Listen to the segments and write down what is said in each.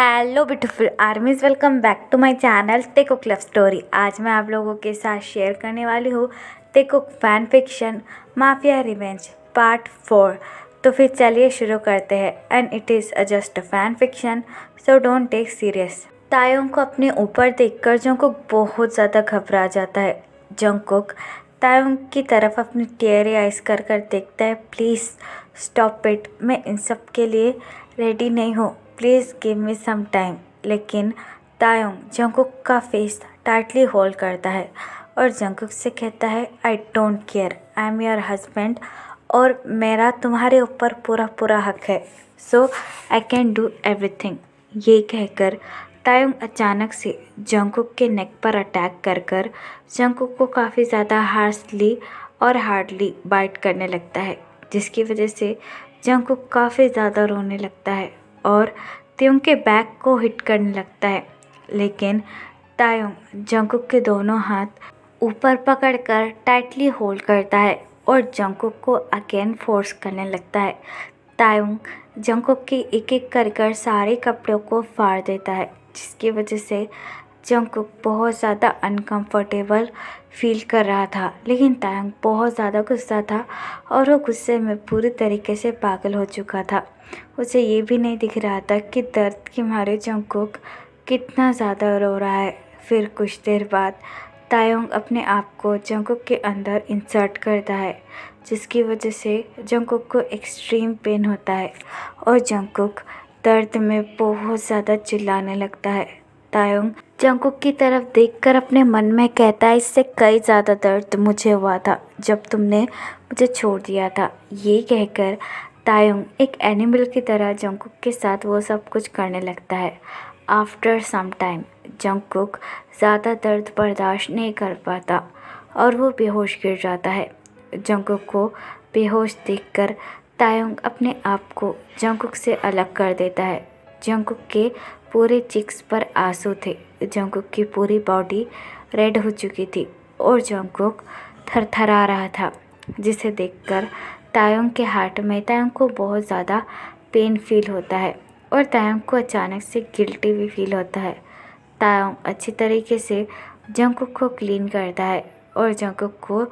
Hello beautiful armies, welcome back to my channel Taekook love story. आज मैं आप लोगों के साथ शेयर करने वाली हूँ Taekook fan fiction mafia revenge part 4। तो फिर चलिए शुरू करते हैं। And it is just a fan fiction, so don't take serious. Taeyong को अपने ऊपर देखकर जंगकुक बहुत ज़्यादा घबरा जाता है। जंगकुक तायोंग की तरफ अपनी टेयरी आइज कर देखता है। प्लीज़ स्टॉप इट, मैं इन सब के लिए रेडी नहीं हूँ, please give me some time. लेकिन तायोंग जंगकुक का फेस टाइटली होल्ड करता है और जंगकुक से कहता है, I don't care, I am your husband और मेरा तुम्हारे ऊपर पूरा हक है, so I can do everything. ये कहकर तायोंग अचानक से जंगकुक के नेक पर अटैक कर जंगकुक को काफ़ी ज़्यादा हार्शली और हार्डली बाइट करने लगता है, जिसकी वजह से जंगकुक काफ़ी ज़्यादा रोने लगता है और तायोंग के बैक को हिट करने लगता है। लेकिन तायोंग जंगकुक के दोनों हाथ ऊपर पकड़कर टाइटली होल्ड करता है और जंगकुक को अगेन फोर्स करने लगता है। तायोंग जंगकुक के एक एक कर सारे कपड़ों को फाड़ देता है, जिसकी वजह से जंगकुक बहुत ज़्यादा अनकंफर्टेबल फील कर रहा था। लेकिन तायोंग बहुत ज़्यादा गुस्सा था और वो गुस्से में पूरी तरीके से पागल हो चुका था। उसे ये भी नहीं दिख रहा था कि दर्द के मारे जंगकुक कितना ज़्यादा रो रहा है। फिर कुछ देर बाद तायोंग अपने आप को जंगकुक के अंदर इंसर्ट करता है, जिसकी वजह से जंगकुक को एक्सट्रीम पेन होता है और जंगकुक दर्द में बहुत ज़्यादा चिल्लाने लगता है। तायोंग जंगकुक की तरफ देखकर अपने मन में कहता है, इससे कई ज़्यादा दर्द मुझे हुआ था जब तुमने मुझे छोड़ दिया था। ये कहकर तायोंग एक एनिमल की तरह जंगकुक के साथ वो सब कुछ करने लगता है। आफ्टर सम टाइम जंगकुक ज़्यादा दर्द बर्दाश्त नहीं कर पाता और वो बेहोश गिर जाता है। जंगकुक को बेहोश देखकर तायोंग अपने आप को जंगकुक से अलग कर देता है। जंगकुक के पूरे चिक्स पर आंसू थे। जंगकुक की पूरी बॉडी रेड हो चुकी थी और जंगकुक थरथरा रहा था, जिसे देखकर तायोंग के हार्ट में तायोंग को बहुत ज़्यादा पेन फील होता है और तायोंग को अचानक से गिल्टी भी फील होता है। तायोंग अच्छी तरीके से जंगकुक को क्लीन करता है और जंगकुक को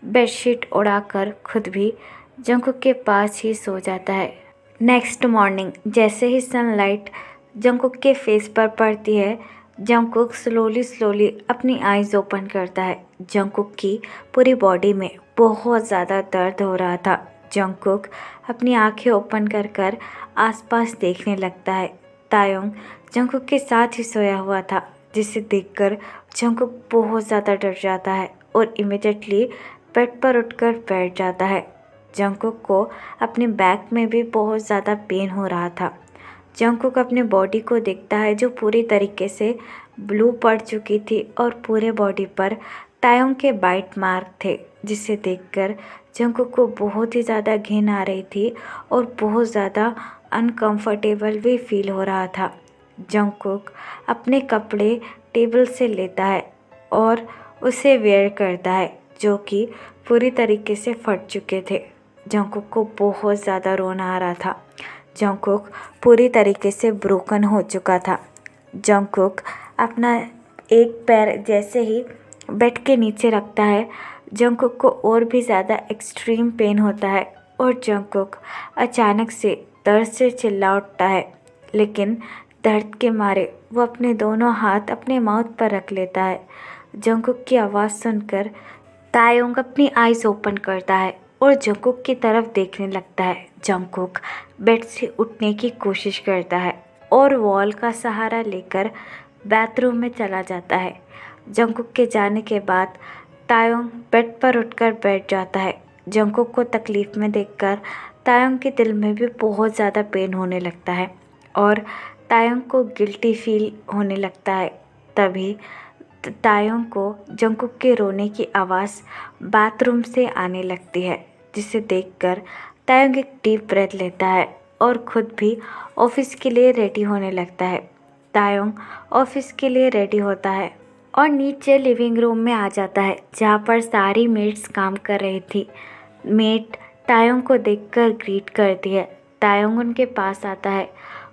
बेडशीट उड़ाकर खुद भी जंगकुक के पास ही सो जाता है। नेक्स्ट मॉर्निंग जैसे ही सनलाइट जंगकुक के फेस पर पड़ती है, जंगकुक स्लोली अपनी आईज ओपन करता है। जंगकुक की पूरी बॉडी में बहुत ज़्यादा दर्द हो रहा था। जंगकुक अपनी आंखें ओपन कर आसपास देखने लगता है। तायोंग जंगकुक के साथ ही सोया हुआ था, जिसे देखकर जंगकुक बहुत ज़्यादा डर जाता है और इमिडिएटली बेड पर उठकर बैठ जाता है। जंगकुक को अपने बैक में भी बहुत ज़्यादा पेन हो रहा था। जंगकुक अपने बॉडी को देखता है जो पूरी तरीके से ब्लू पड़ चुकी थी और पूरे बॉडी पर तायोंग के बाइट मार्क थे, जिसे देखकर जंगकुक को बहुत ही ज़्यादा घिन आ रही थी और बहुत ज़्यादा अनकंफर्टेबल भी फील हो रहा था। जंगकुक अपने कपड़े टेबल से लेता है और उसे वेयर करता है, जो कि पूरी तरीके से फट चुके थे। जंगकुक को बहुत ज़्यादा रोना आ रहा था। जंगकुक पूरी तरीके से ब्रोकन हो चुका था। जंगकुक अपना एक पैर जैसे ही बेड के नीचे रखता है, जंगकुक को और भी ज़्यादा एक्सट्रीम पेन होता है और जंगकुक अचानक से दर्द से चिल्ला उठता है। लेकिन दर्द के मारे वो अपने दोनों हाथ अपने माउथ पर रख लेता है। जंगकुक की आवाज़ सुनकर तायोंग अपनी आईज ओपन करता है और जंगकुक की तरफ देखने लगता है। जंगकुक बेड से उठने की कोशिश करता है और वॉल का सहारा लेकर बाथरूम में चला जाता है। जंगकुक के जाने के बाद तायोंग बेड पर उठकर बैठ जाता है। जंगकुक को तकलीफ़ में देखकर तायोंग के दिल में भी बहुत ज़्यादा पेन होने लगता है और तायोंग को गिल्टी फील होने लगता है। तभी तायोंग को जंगकुक के रोने की आवाज़ बाथरूम से आने लगती है, जिसे देखकर तायोंग एक डीप ब्रेथ लेता है और खुद भी ऑफिस के लिए रेडी होने लगता है। तायोंग ऑफिस के लिए रेडी होता है और नीचे लिविंग रूम में आ जाता है, जहाँ पर सारी मेड्स काम कर रही थी। मेड तायोंग को देखकर ग्रीट करती है। तायोंग उनके पास आता है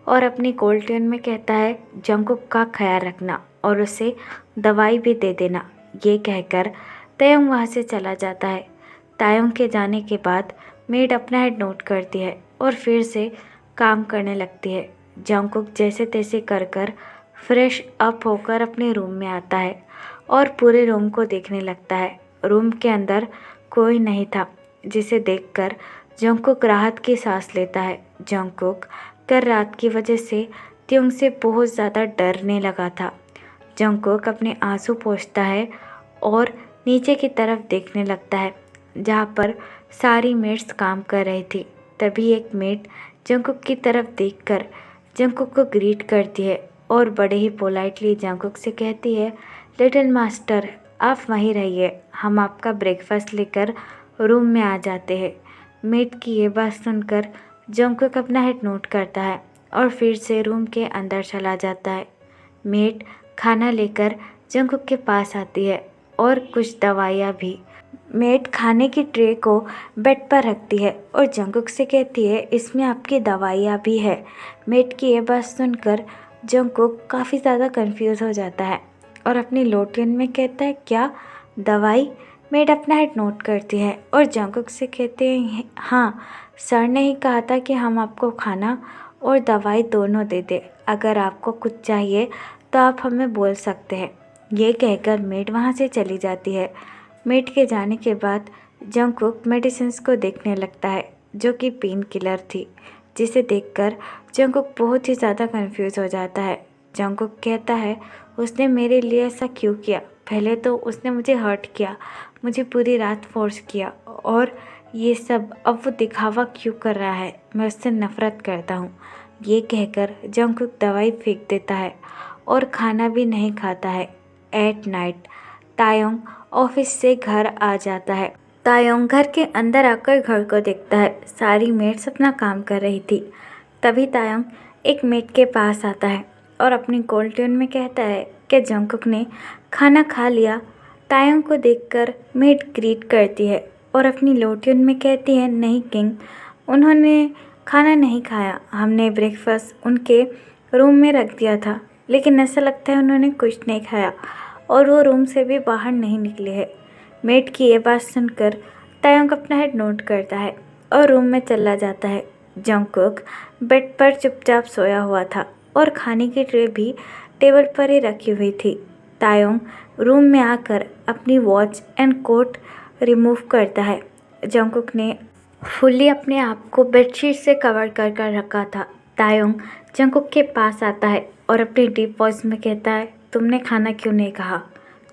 और अपनी कोल्ड ट्यून में कहता है जंगकुक का ख्याल रखना और उसे दवाई भी दे देना। ये कहकर तायोंग वहाँ से चला जाता है। तायोंग के जाने के बाद मेड अपना हेड नोट करती है और फिर से काम करने लगती है। जंगकुक जैसे तैसे कर फ्रेश अप होकर अपने रूम में आता है और पूरे रूम को देखने लगता है। रूम के अंदर कोई नहीं था, जिसे देखकर जंगकुक राहत की सांस लेता है। जंगकुक कल रात की वजह से त्योंग से बहुत ज़्यादा डरने लगा था। जंगकुक अपने आंसू पोंछता है और नीचे की तरफ देखने लगता है जहाँ पर सारी मेड्स काम कर रही थी। तभी एक मेड जंगकुक की तरफ देखकर जंगकुक को ग्रीट करती है और बड़े ही पोलाइटली जंगकुक से कहती है, लिटिल मास्टर आप वहीं रहिए, हम आपका ब्रेकफास्ट लेकर रूम में आ जाते हैं। मेड की ये बात सुनकर जंगकुक अपना हेड नोट करता है और फिर से रूम के अंदर चला जाता है। मेड खाना लेकर जंगकुक के पास आती है और कुछ दवाइयाँ भी। मेड खाने की ट्रे को बेड पर रखती है और जंगकुक से कहती है इसमें आपकी दवाइयाँ भी है। मेड की ये बात सुनकर जंगकुक काफ़ी ज़्यादा कंफ्यूज हो जाता है और अपनी लोटियन में कहता है क्या दवाई। मेड अपना हेड नोट करती है और जंगकुक से कहते हैं हाँ, सर ने ही कहा था कि हम आपको खाना और दवाई दोनों दे दें। अगर आपको कुछ चाहिए तो आप हमें बोल सकते हैं। ये कहकर मेड वहाँ से चली जाती है। मेड के जाने के बाद जंगकुक मेडिसिन्स को देखने लगता है जो कि पेन किलर थी, जिसे देखकर जंगकुक बहुत ही ज़्यादा कंफ्यूज हो जाता है। जंगकुक कहता है उसने मेरे लिए ऐसा क्यों किया। पहले तो उसने मुझे हर्ट किया, मुझे पूरी रात फोर्स किया और ये सब अब वो दिखावा क्यों कर रहा है। मैं उससे नफ़रत करता हूँ। ये कहकर जंगकुक दवाई फेंक देता है और खाना भी नहीं खाता है। एट नाइट तायोंग ऑफिस से घर आ जाता है। तायोंग घर के अंदर आकर घर को देखता है। सारी मेड्स अपना काम कर रही थी। तभी तायोंग एक मेड के पास आता है और अपनी कोल्ड ट्यून में कहता है कि जंगकुक ने खाना खा लिया। तायोंग को देखकर मेड ग्रीट करती है और अपनी लो ट्यून में कहती है नहीं किंग, उन्होंने खाना नहीं खाया। हमने ब्रेकफास्ट उनके रूम में रख दिया था, लेकिन ऐसा लगता है उन्होंने कुछ नहीं खाया और वो रूम से भी बाहर नहीं निकले हैं। मेड की ये बात सुनकर तायोंग अपना हेड नोट करता है और रूम में चला जाता है। जंगकुक बेड पर चुपचाप सोया हुआ था और खाने की ट्रे भी टेबल पर ही रखी हुई थी। तायोंग रूम में आकर अपनी वॉच एंड कोट रिमूव करता है। जंगकुक ने फुल्ली अपने आप को बेडशीट से कवर कर रखा था। तायोंग जंगकुक के पास आता है और अपनी डीप वॉइस में कहता है तुमने खाना क्यों नहीं कहा,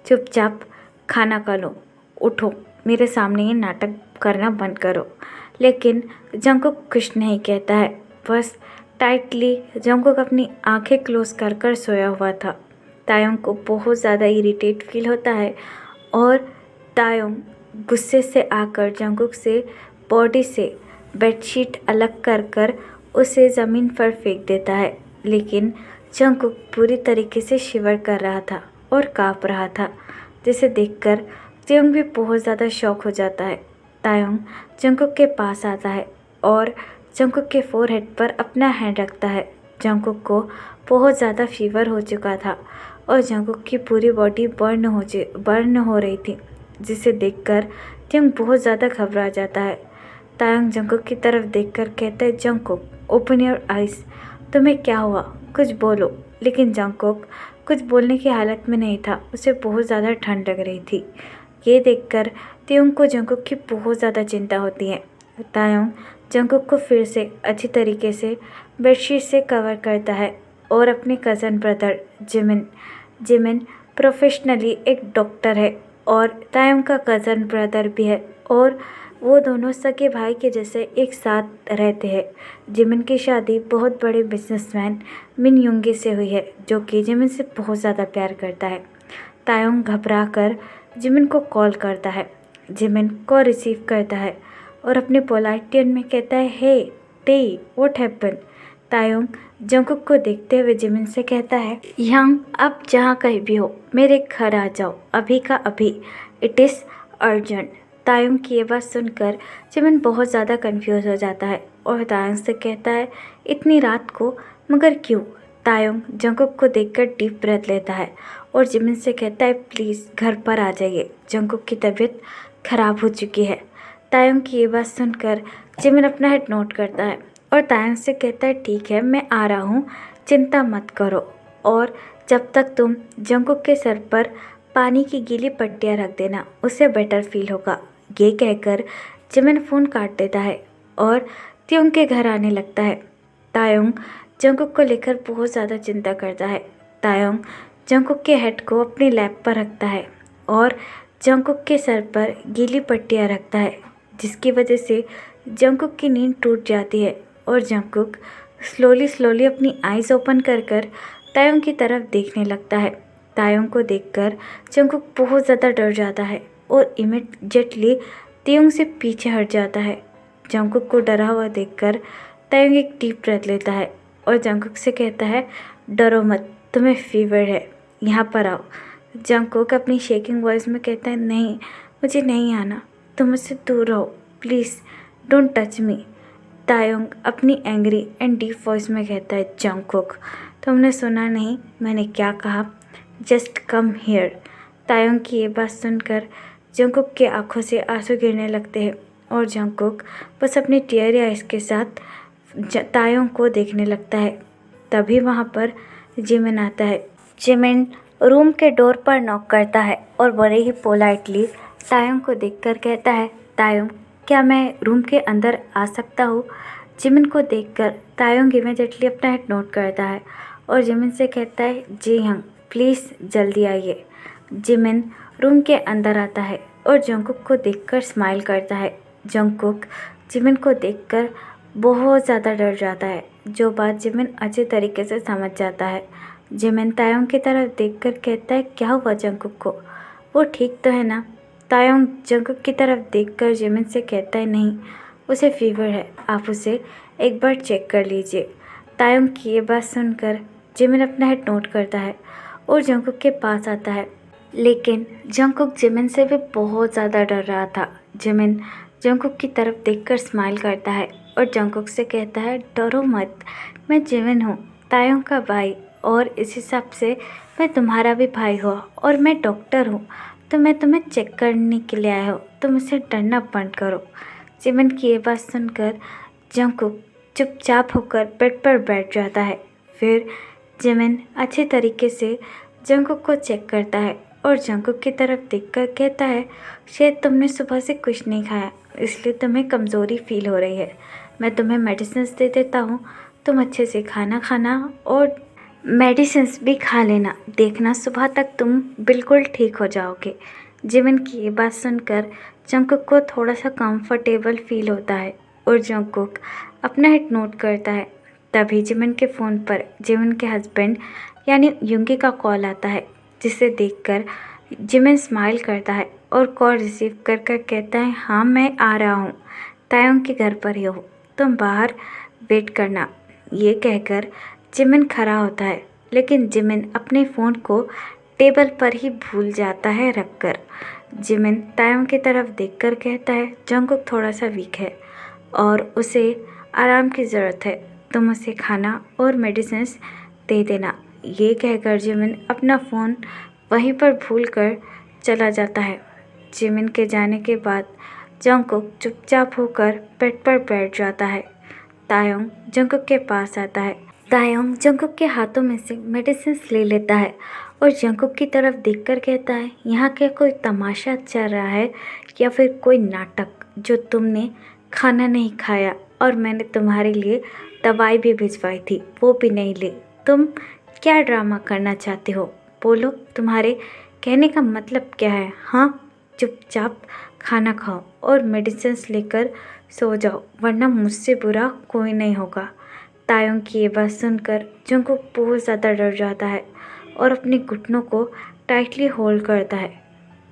चुपचाप खाना खा लो, उठो, मेरे सामने ये नाटक करना बंद करो। लेकिन जंगकुक कुछ नहीं कहता है, बस टाइटली जंगकुक अपनी आंखें क्लोज कर सोया हुआ था। तायोंग को बहुत ज़्यादा इरिटेट फील होता है और तायोंग गुस्से से आकर जंगकुक से बॉडी से बेडशीट अलग कर उसे ज़मीन पर फेंक देता है। लेकिन जंगकुक पूरी तरीके से शिवर कर रहा था और काँप रहा था, जिसे देखकर तायोंग भी बहुत ज़्यादा शॉक हो जाता है। तायोंग जंगकुक के पास आता है और जंगकुक के फोरहेड पर अपना हैंड रखता है। जंगकुक को बहुत ज़्यादा फीवर हो चुका था और जंगकुक की पूरी बॉडी बर्न हो रही थी, जिसे देखकर तायोंग बहुत ज़्यादा घबरा जाता है। तायोंग जंगकुक की तरफ देखकर कहता है जंगकुक ओपन योर आइज़, तुम्हें क्या हुआ, कुछ बोलो। लेकिन जंगकुक कुछ बोलने की हालत में नहीं था, उसे बहुत ज़्यादा ठंड लग रही थी। ये देखकर तायोंग को जंगकुक की बहुत ज़्यादा चिंता होती है। तायोंग जंगकुक को फिर से अच्छी तरीके से बेडशीट से कवर करता है और अपने कज़न ब्रदर जिमिन प्रोफेशनली एक डॉक्टर है और तायोंग का कज़न ब्रदर भी है और वो दोनों सगे भाई के जैसे एक साथ रहते हैं। जिमिन की शादी बहुत बड़े बिजनेसमैन मिन युंगी से हुई है, जो कि जिमिन से बहुत ज़्यादा प्यार करता है। तायोंग घबरा कर जिमिन को कॉल करता है। जिमिन को रिसीव करता है और अपने पोलाइट टोन में कहता है हे टे व्हाट हैपन। तायोंग जंगकुक को देखते हुए जिमिन से कहता है यंग, अब जहाँ कहीं भी हो मेरे घर आ जाओ, अभी का अभी, इट इज़ अर्जेंट। तायोंग की ये बात सुनकर जिमिन बहुत ज़्यादा कंफ्यूज हो जाता है और तायोंग से कहता है इतनी रात को मगर क्यों? तायोंग जंगकुक को देखकर डीप ब्रेथ लेता है और जिमिन से कहता है प्लीज़ घर पर आ जाइए, जंगकुक की तबीयत खराब हो चुकी है। तायोंग की ये बात सुनकर जिमिन अपना हेड नोट करता है और तायोंग से कहता है ठीक है, मैं आ रहा हूँ, चिंता मत करो, और जब तक तुम जंगकुक के सर पर पानी की गीली पट्टियाँ रख देना, उसे बेटर फील होगा। ये कहकर जिमिन फ़ोन काट देता है और त्योंग के घर आने लगता है। तायोंग जंगकुक को लेकर बहुत ज़्यादा चिंता करता है। तायोंग जंगकुक के हेड को अपनी लैप पर रखता है और जंगकुक के सर पर गीली पट्टियाँ रखता है, जिसकी वजह से जंगकुक की नींद टूट जाती है और जंगकुक स्लोली अपनी आइज़ ओपन कर तायोंग की तरफ देखने लगता है। तायोंग को देखकर जंगकुक बहुत ज़्यादा डर जाता है और इमीडिएटली तायोंग से पीछे हट जाता है। जंगकुक को डरा हुआ देखकर तायोंग एक डीप ब्रेथ लेता है और जंगकुक से कहता है डरो मत, तुम्हें फीवर है, यहाँ पर आओ। जंगकुक अपनी शेकिंग वॉइस में कहता है नहीं, मुझे नहीं आना, तुम मुझसे दूर रहो, प्लीज़ डोंट टच मी। तायोंग अपनी एंग्री एंड डीप वॉइस में कहता है जंगकुक, तुमने सुना नहीं मैंने क्या कहा, जस्ट कम हियर। तायोंग की ये बात सुनकर जंगकुक के आंखों से आंसू गिरने लगते हैं और जंगकुक बस अपनी टीयरी आइज़ के साथ तायोंग को देखने लगता है। तभी वहाँ पर जिमिन आता है। जिमिन रूम के डोर पर नॉक करता है और बड़े ही पोलाइटली तायोंग को देखकर कहता है तायोंग, क्या मैं रूम के अंदर आ सकता हूँ? जिमिन को देखकर तायोंग इमीडिएटली अपना हेड नोट करता है और जिमिन से कहता है जी हाँ, प्लीज़ जल्दी आइए। जिमिन रूम के अंदर आता है और जंगकुक को देखकर स्माइल करता है। जंगकुक जिमिन को देखकर बहुत ज़्यादा डर जाता है, जो बात जिमिन अच्छे तरीके से समझ जाता है। जिमिन तायोंग की तरफ देखकर कहता है क्या हुआ जंगकुक को, वो ठीक तो है ना? तायोंग जंगकुक की तरफ देखकर जिमिन से कहता है नहीं, उसे फीवर है, आप उसे एक बार चेक कर लीजिए। तायोंग की ये बात सुनकर जिमिन अपना हेड नोट करता है और जंगकुक के पास आता है, लेकिन जंगकुक जिमिन से भी बहुत ज़्यादा डर रहा था। जिमिन जंगकुक की तरफ देखकर स्माइल करता है और जंगकुक से कहता है डरो मत, मैं जिमिन हूँ, तायोंग का भाई, और इस हिसाब से मैं तुम्हारा भी भाई हुआ और मैं डॉक्टर हूँ, तो मैं तुम्हें चेक करने के लिए आया हूँ, तुम मुझसे डरना बंद करो। जिमिन की ये बात सुनकर जंगकुक चुपचाप होकर बेड पर बैठ जाता है। फिर जिमिन अच्छे तरीके से जंगकुक को चेक करता है और जंगकुक की तरफ देखकर कहता है शायद तुमने सुबह से कुछ नहीं खाया, इसलिए तुम्हें कमज़ोरी फील हो रही है। मैं तुम्हें मेडिसिन्स दे देता हूँ, तुम अच्छे से खाना खाना और मेडिसिन्स भी खा लेना, देखना सुबह तक तुम बिल्कुल ठीक हो जाओगे। जिमिन की ये बात सुनकर जंगकुक को थोड़ा सा कंफर्टेबल फील होता है और जंगकुक अपना हेड नोट करता है। तभी जिमिन के फ़ोन पर जिमिन के हस्बैंड यानी युंगी का कॉल आता है, जिसे देखकर जिमिन स्माइल करता है और कॉल रिसीव कर कहता है हाँ मैं आ रहा हूँ, तायोंग के घर पर ही हूँ, तुम बाहर वेट करना। ये कहकर जिमिन खड़ा होता है, लेकिन जिमिन अपने फ़ोन को टेबल पर ही भूल जाता है रखकर। जिमिन तायोंग की तरफ देखकर कहता है जंगकुक थोड़ा सा वीक है और उसे आराम की ज़रूरत है, तुम उसे खाना और मेडिसिन्स दे देना। ये कहकर जिमिन अपना फ़ोन वहीं पर भूल कर चला जाता है। जिमिन के जाने के बाद जंगकुक चुपचाप होकर बेड पर बैठ जाता है। तायोंग जंगकुक के पास आता है। तायोंग जंगकुक के हाथों में से मेडिसिन्स ले लेता है और जंगकुक की तरफ देखकर कहता है यहाँ क्या कोई तमाशा चल रहा है या फिर कोई नाटक, जो तुमने खाना नहीं खाया और मैंने तुम्हारे लिए दवाई भी भिजवाई थी वो भी नहीं ली, तुम क्या ड्रामा करना चाहते हो, बोलो तुम्हारे कहने का मतलब क्या है? हाँ, चुपचाप खाना खाओ और मेडिसिन्स लेकर सो जाओ, वरना मुझसे बुरा कोई नहीं होगा। तायोंग की ये बात सुनकर जंगकुक बहुत ज़्यादा डर जाता है और अपने घुटनों को टाइटली होल्ड करता है।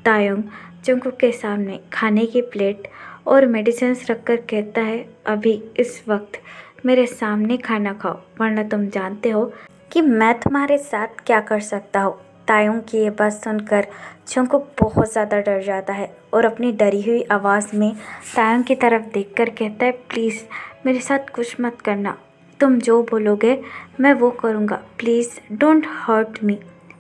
तायोंग जंगकुक के सामने खाने की प्लेट और मेडिसिन्स रखकर कहता है अभी इस वक्त मेरे सामने खाना खाओ, वरना तुम जानते हो कि मैं तुम्हारे साथ क्या कर सकता हूँ। तायोंग की ये बात सुनकर जंगकुक बहुत ज़्यादा डर जाता है और अपनी डरी हुई आवाज़ में तायोंग की तरफ देखकर कहता है प्लीज़ मेरे साथ कुछ मत करना, तुम जो बोलोगे मैं वो करूँगा, please don't hurt me.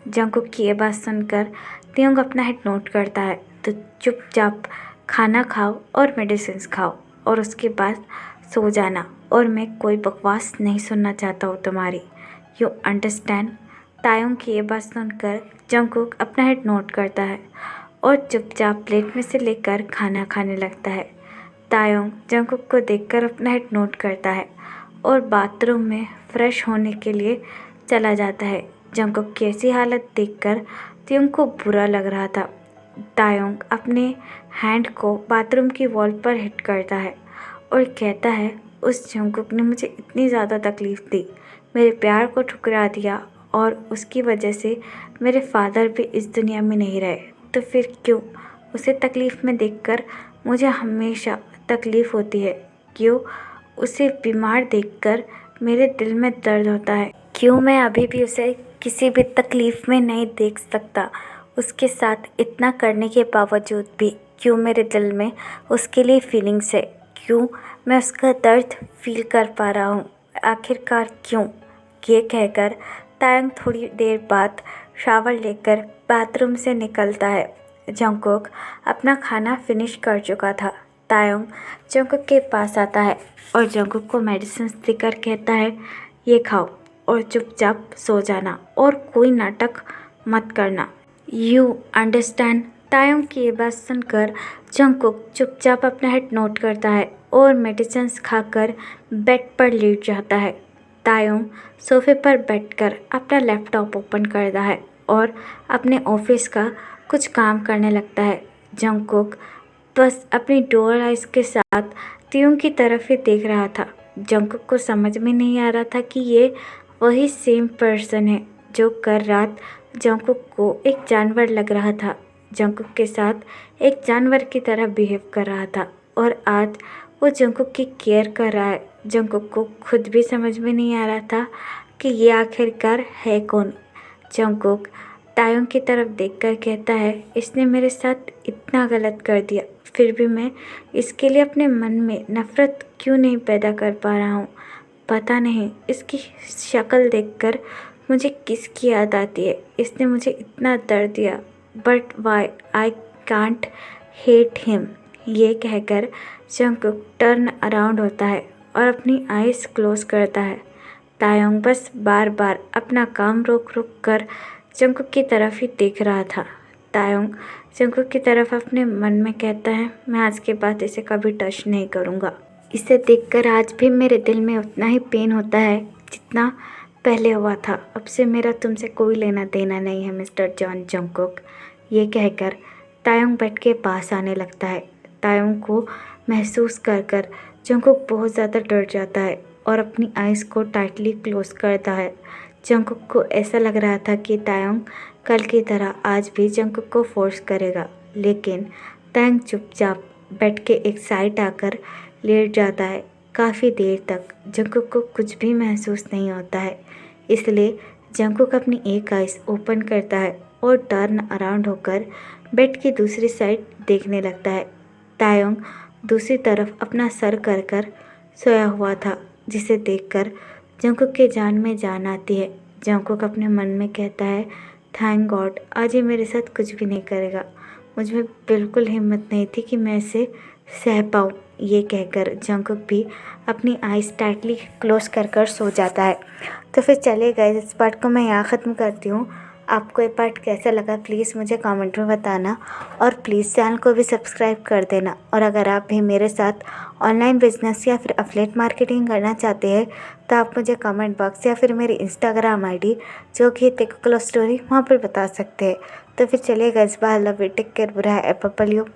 Jungkook की ये बात सुनकर त्योंग अपना हेड नोट करता है। तो चुपचाप खाना खाओ और मेडिसिन खाओ और उसके बाद सो जाना, और मैं कोई बकवास नहीं सुनना चाहता हूँ तुम्हारी, यू अंडरस्टैंड। तायोंग की ये बात सुनकर जंगकुक अपना हेड नोट करता है और चुपचाप प्लेट में से लेकर खाना खाने लगता है। तायोंग जंगकुक को देखकर अपना हेड नोट करता है और बाथरूम में फ्रेश होने के लिए चला जाता है। जंगकुक की ऐसी हालत देखकर त्योंग को बुरा लग रहा था। तायोंग अपने हैंड को बाथरूम की वॉल पर हिट करता है और कहता है, उस जंगकुक ने मुझे इतनी ज़्यादा तकलीफ़ दी, मेरे प्यार को ठुकरा दिया और उसकी वजह से मेरे फादर भी इस दुनिया में नहीं रहे, तो फिर क्यों उसे तकलीफ़ में देखकर मुझे हमेशा तकलीफ़ होती है? क्यों उसे बीमार देखकर मेरे दिल में दर्द होता है? क्यों मैं अभी भी उसे किसी भी तकलीफ़ में नहीं देख सकता? उसके साथ इतना करने के बावजूद भी क्यों मेरे दिल में उसके लिए फीलिंग्स है? क्यों मैं उसका दर्द फील कर पा रहा हूँ? आखिरकार क्यों? ये कहकर तायंग थोड़ी देर बाद शावर लेकर बाथरूम से निकलता है। जंगकुक अपना खाना फिनिश कर चुका था। तायंग जंगकुक के पास आता है और जंगकुक को मेडिसिन देकर कहता है, ये खाओ और चुपचाप सो जाना और कोई नाटक मत करना, यू अंडरस्टैंड। तायंग की ये बात सुनकर जंगकुक चुपचाप अपना हेड नोट करता है और मेडिसिन खाकर बेड पर लेट जाता है। तायंग सोफे पर बैठकर अपना लैपटॉप ओपन करता है और अपने ऑफिस का कुछ काम करने लगता है। जंगकुक बस अपनी डोल आइज के साथ त्योंग की तरफ ही देख रहा था। जंगकुक को समझ में नहीं आ रहा था कि ये वही सेम पर्सन है जो कल रात जंगकुक को एक जानवर लग रहा था, जंगकुक के साथ एक जानवर की तरह बिहेव कर रहा था और आज वो जंगकुक की केयर कर रहा है। जंगकुक को खुद भी समझ में नहीं आ रहा था कि ये आखिरकार है कौन। जंगकुक तायंग की तरफ देखकर कहता है, इसने मेरे साथ इतना गलत कर दिया, फिर भी मैं इसके लिए अपने मन में नफ़रत क्यों नहीं पैदा कर पा रहा हूँ। पता नहीं इसकी शक्ल देखकर मुझे किसकी याद आती है। इसने मुझे इतना दर्द दिया, but why I can't hate him. ये कहकर जंगकुक टर्न अराउंड होता है और अपनी आइज़ क्लोज करता है। तायंग बस बार बार अपना काम रोक रोक कर जंगकुक की तरफ ही देख रहा था। तायंग जंगकुक की तरफ अपने मन में कहता है, मैं आज के बाद इसे कभी टच नहीं करूँगा। इसे देखकर आज भी मेरे दिल में उतना ही पेन होता है जितना पहले हुआ था। अब से मेरा तुमसे कोई लेना देना नहीं है मिस्टर जॉन जंगकुक। ये कहकर तायंग बेड के पास आने लगता है। तायंग को महसूस कर कर जंगकुक बहुत ज़्यादा डर जाता है और अपनी आइज़ को टाइटली क्लोज करता है। जंगकुक को ऐसा लग रहा था कि तायंग कल की तरह आज भी जंगकुक को फोर्स करेगा, लेकिन तायंग चुपचाप बेड के एक साइड आकर लेट जाता है। काफ़ी देर तक जंगकुक को कुछ भी महसूस नहीं होता है, इसलिए जंगकुक अपनी एक आइज़ ओपन करता है और टर्न अराउंड होकर बेड की दूसरी साइड देखने लगता है। तायंग दूसरी तरफ अपना सर कर कर सोया हुआ था, जिसे देखकर जंगकुक के जान में जान आती है। जंगकुक अपने मन में कहता है, थैंक गॉड आज ये मेरे साथ कुछ भी नहीं करेगा। मुझ में बिल्कुल हिम्मत नहीं थी कि मैं इसे सह पाऊँ। ये कहकर जंगकुक भी अपनी आइज़ टाइटली क्लोज कर कर सो जाता है। तो फिर चलिए गाइस, इस पार्ट को मैं यहाँ ख़त्म करती हूँ। आपको ये पार्ट कैसा लगा प्लीज़ मुझे कमेंट में बताना और प्लीज़ चैनल को भी सब्सक्राइब कर देना। और अगर आप भी मेरे साथ ऑनलाइन बिजनेस या फिर एफिलिएट मार्केटिंग करना चाहते हैं तो आप मुझे कमेंट बॉक्स या फिर मेरी इंस्टाग्राम आईडी जो कि टेक स्टोरी वहाँ पर बता सकते हैं। तो फिर चलिए guys, bye, love you, take care, बुरा है, एप्पल यू।